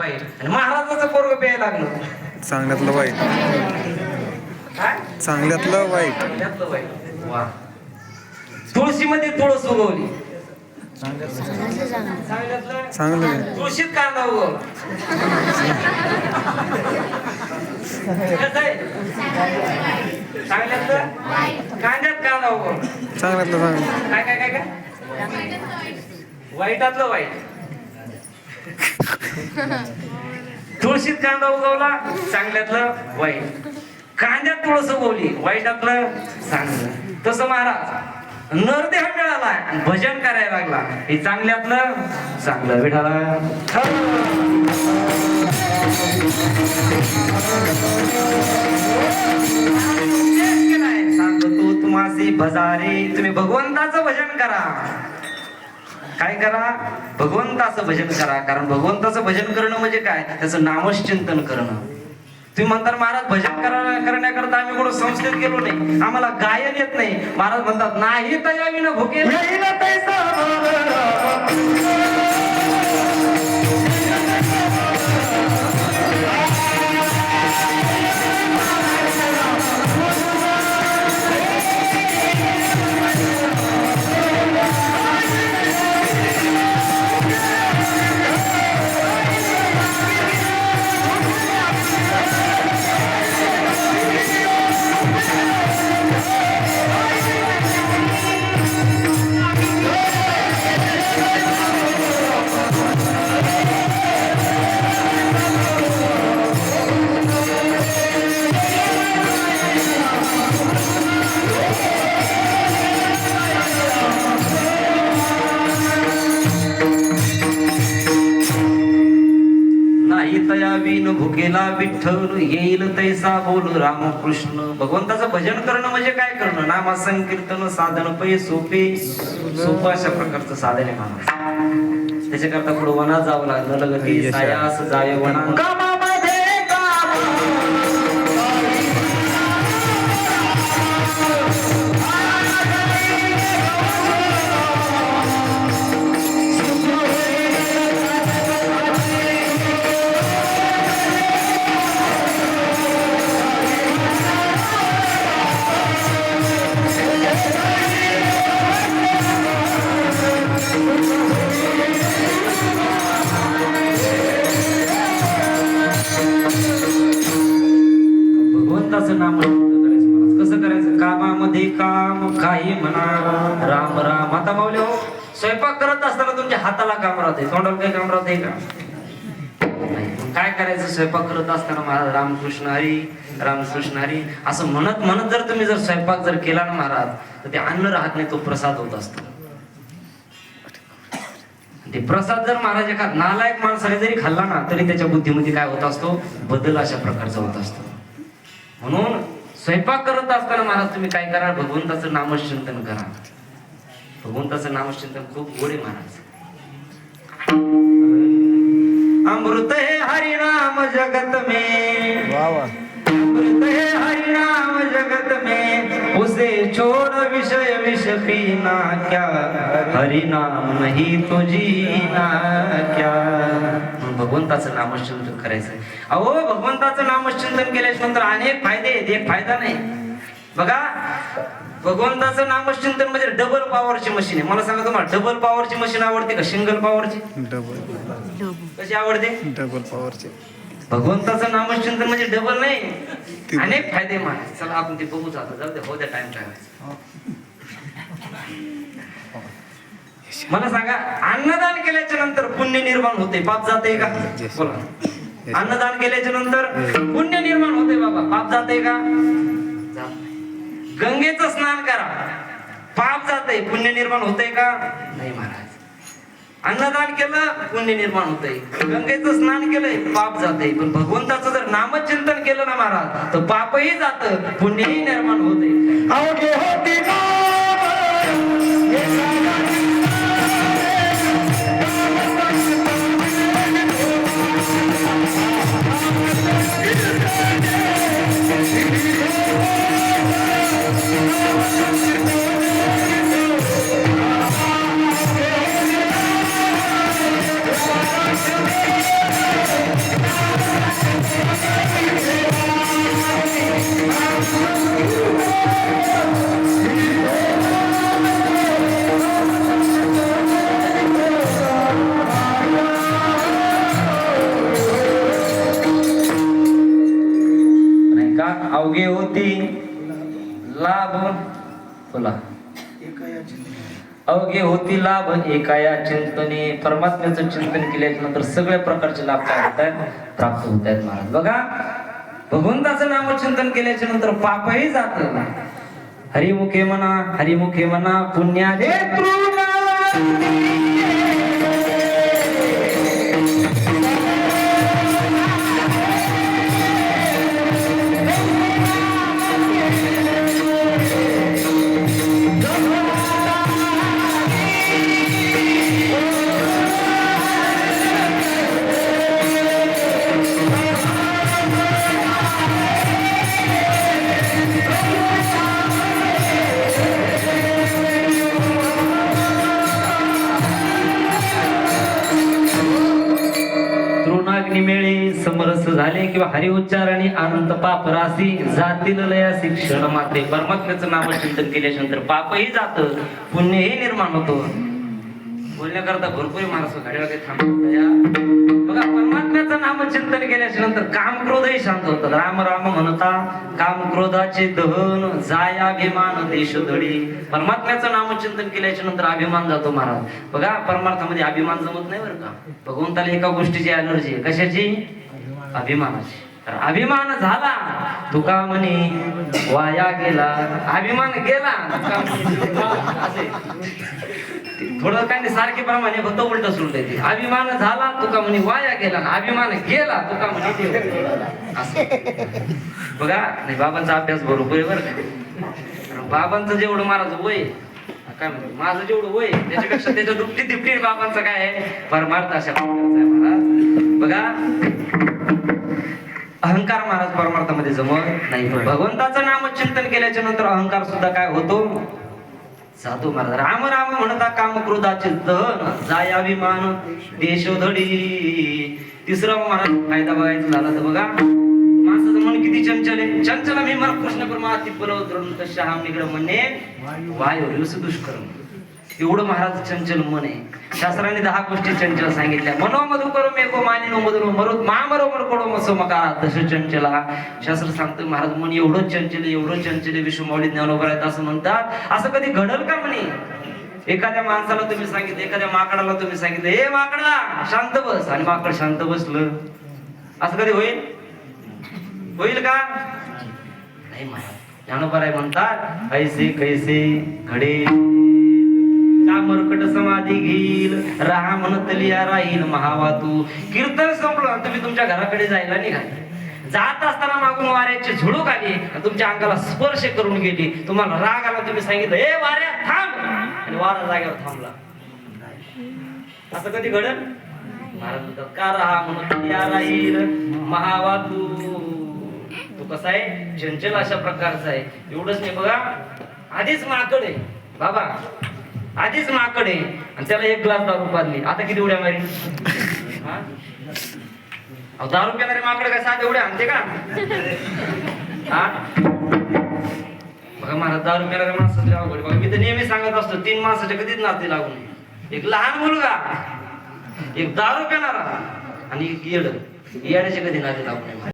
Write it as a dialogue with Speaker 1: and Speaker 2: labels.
Speaker 1: वाईट आणि महाराजाचं पोरग प्यायला लागलं.
Speaker 2: चांगल्यातलं वाईट.
Speaker 1: काय
Speaker 2: चांगल्यातलं वाईट.
Speaker 1: चांगल्यातलं वाईट. वा. तुळशीमध्ये तुळस उगवली. चांगल्यातलं
Speaker 2: चांगलं.
Speaker 1: तुळशीत कांदा उगवला. कसं आहे? चांगल्यातलं कांद्यात कांदा उगवला.
Speaker 2: चांगल्यातलं चांगलं.
Speaker 1: काय काय काय काय वाईटातलं वाईट. तुळशीत कांदा उगवला, चांगल्यातलं वाईट. कांद्यात तुळस उगवली, वाईटातलं चांगलं. तसं महाराज नरदेह मिळाला आणि भजन करायला लागला, हे चांगल्यातलं चांगलं. विठाला सांगतो तुम्हासी भजारे, तुम्ही भगवंताचं भजन करा. काय करा? भगवंताचं भजन करा. कारण भगवंताचं भजन करणं म्हणजे काय? त्याचं नामचिंतन करणं. तुम्ही म्हणतात महाराज भजन करण्याकरता आम्ही कुठं संस्थेत गेलो नाही, आम्हाला गायन येत नाही. महाराज म्हणतात नाही तर यावी ना भुके भुकेला विठ्ठल येईल तैसा बोल रामकृष्ण. भगवंताचं भजन करणं म्हणजे काय करणं? नाम संकीर्तन साधन पै सोपे. सोपं अशा प्रकारचं साधन आहे महाराज. त्याच्याकरता पुढे वनात जावं लागलं. लगती सायास जाय वना काही म्हणा राम राम. आता माऊली हो, स्वयंपाक करत असताना तुमच्या हाताला काम राहते, तोंडाला काही काम राहते का? काय करायचं? स्वयंपाक करत असताना महाराज रामकृष्ण हरी रामकृष्ण हरी असं म्हणत म्हणत जर तुम्ही जर स्वयंपाक जर केला ना महाराज, तर ते अन्न राहत नाही, तो प्रसाद होत असतो. ते प्रसाद जर महाराज एका नालायक माणसाने जरी खाल्ला ना, तरी त्याच्या बुद्धीमध्ये काय होत असतो? बदल अशा प्रकारचा होत असतो. म्हणून स्वयंपाक करत असताना महाराज तुम्ही काय करा? भगवंताचं नामचिंतन करा. भगवंताचं नामचिंतन खूप गोड आहे महाराज. अमृत है हरि नाम जगत में, अमृत है हरि नाम जगत में, उसे छोड़ विषय विष पीना क्या, हरि नाम नहीं तो जीना क्या. भगवंताचं नामचिंतन करायचं. अहो भगवंताचं नामचिंतन केल्याच्या नंतर अनेक फायदे आहेत, एक फायदा नाही. बघा, भगवंताचं नामचिंतन म्हणजे डबल पॉवरची मशीन आहे. मला सांगा, तुम्हाला डबल पॉवरची मशीन आवडते का सिंगल पॉवरची? डबल. कशी आवडते? डबल पॉवरची. भगवंताचं नामचिंतन म्हणजे डबल नाही, अनेक फायदे मान. चला आपण ते बघूच आता. जाऊ दे, हो द्या टाइम ठेवायचा. मला सांगा, अन्नदान केल्याच्या नंतर पुण्य निर्माण होते, पाप जाते का? बोला. अन्नदान केल्याच्या नंतर पुण्य निर्माण होते बाबा, पाप जाते का? गंगेचं स्नान करा, पाप जाते, पुण्य निर्माण होते का? नाही महाराज. अन्नदान केलं, पुण्य निर्माण होतंय. गंगेचं स्नान केलंय, पाप जाते. पण भगवंताचं जर नामचिंतन केलं ना महाराज, तर पापही जातं, पुण्यही निर्माण होते. अवघे होते बोला. अवघे होती लाभ एका या चिंतने. परमात्म्याचं चिंतन केल्याच्या नंतर सगळ्या प्रकारचे लाभ काय होत आहेत, प्राप्त होत आहेत महाराज. बघा, भगवंताचं नामचिंतन केल्याच्या नंतर पापही जात. हरिमुखे म्हणा पुण्याचे मिळे समरस झाले किंवा हरि उच्चाराने आनंद पाप राशी जातील लयासी क्षण मात्रे. परमात्म्याचं नामचिंतन केल्याच्या नंतर पापही जात, पुण्यही निर्माण होतो. बोलण्याकरता भरपूर माणूस घड्याळ थांबतात. बघा, परमात्म्याचं नामचिंतन केल्याच्या नंतर काम क्रोधही शांत होतात. राम राम म्हणता काम क्रोधाचे दहन जाय अभिमान देश धडी. परमात्म्याचं नामचिंतन केल्याच्या नंतर अभिमान जातो महाराज. बघा, परमार्थामध्ये अभिमान जमत नाही बरं का. भगवंताला एका गोष्टीची अलर्जी आहे. कशाची? अभिमानाची. अभिमान झाला तुका म्हणे वाया गेला. अभिमान गेला थोडं काय नाही, सारखे प्रमाणे फक्त उलट सुलट येते. अभिमान झाला तुका म्हणे वाया गेला, अभिमान गेला तुका म्हणे बघा. नाही, बाबांचा अभ्यास बरोबर आहे बरं का. बाबांचं जेवढं महाराज वय काय म्हणतो, माझं जेवढं वय त्याच्यापेक्षा त्याच्या दुपटी तिपटी बाबांचं काय आहे, परमार्थ अशा प्रकारचा आहे महाराज. बघा, अहंकार महाराज परमार्थामध्ये जमत नाही. भगवंताचं नामचिंतन केल्याच्या नंतर अहंकार सुद्धा काय होतो, जातो महाराज. राम राम म्हणता काम क्रोधाचे दहन जाय अभिमान देशोधडी. तिसरा महाराज फायदा बघायचा झाला तर बघा, माणसाचं मन किती चंचल आहे. चंचल मी मन कृष्ण परमाती बलवद्रण तशा निगड म्हणणे वायू दुष्कर्म. एवढं महाराज चंचल मन आहे. शास्त्राने 10 गोष्टी चंचल सांगितल्या. मनोमधु करो मेको मानिनो मधुरो मरुत मामरो मरकोडो मसो मकारा तसं चंचला. शास्त्र सांगतं महाराज मन एवढं चंचल विश्वमाऊली ज्ञानोबा आहेत असं म्हणतात. असं कधी घडल का म्हणे. एखाद्या माणसाला तुम्ही सांगितलं, एखाद्या माकडाला तुम्ही सांगितलं, हे माकडा शांत बस, आणि माकड शांत बसलं, असं कधी होईल का? नाही महाराज. ज्ञानोबा म्हणतात ऐसे कैसे घडे मरकट समाधी घेईल राहा म्हणतलिया राहील महावातू. कीर्तन संपलं, तुम्ही तुमच्या घराकडे जायला निघाले. जात असताना मागून वाऱ्याची झुडूक आली, तुमच्या अंगाला स्पर्श करून गेली. तुम्हाला राग आला, तुम्ही सांगितलं ए वाऱ्या थांब, आणि वारा जागेवर थांबला. असं कधी घडल? महाराज म्हणतात का राहा म्हणतलिया राहील महावातू. तो कसा आहे, चंचल अशा प्रकारचा आहे. एवढंच नाही बघा, आधीच माकड आहे बाबा, आधीच माकड आहे, आणि त्याला 1 ग्लास दारू पाजली, आता किती उड्या मारी. दारू पिणारे माकड काय साधे उड्या आणते का? बघा महाराज, दारू पिणाऱ्या माणसाचे अवघड. बघा, मी तर नेहमी सांगत असतो 3 माणसाच्या कधीच नाते लागू नये. एक लहान मुलगा, एक दारू पिणारा, आणि एक येड. येड्याचे कधी नाते लागू नये.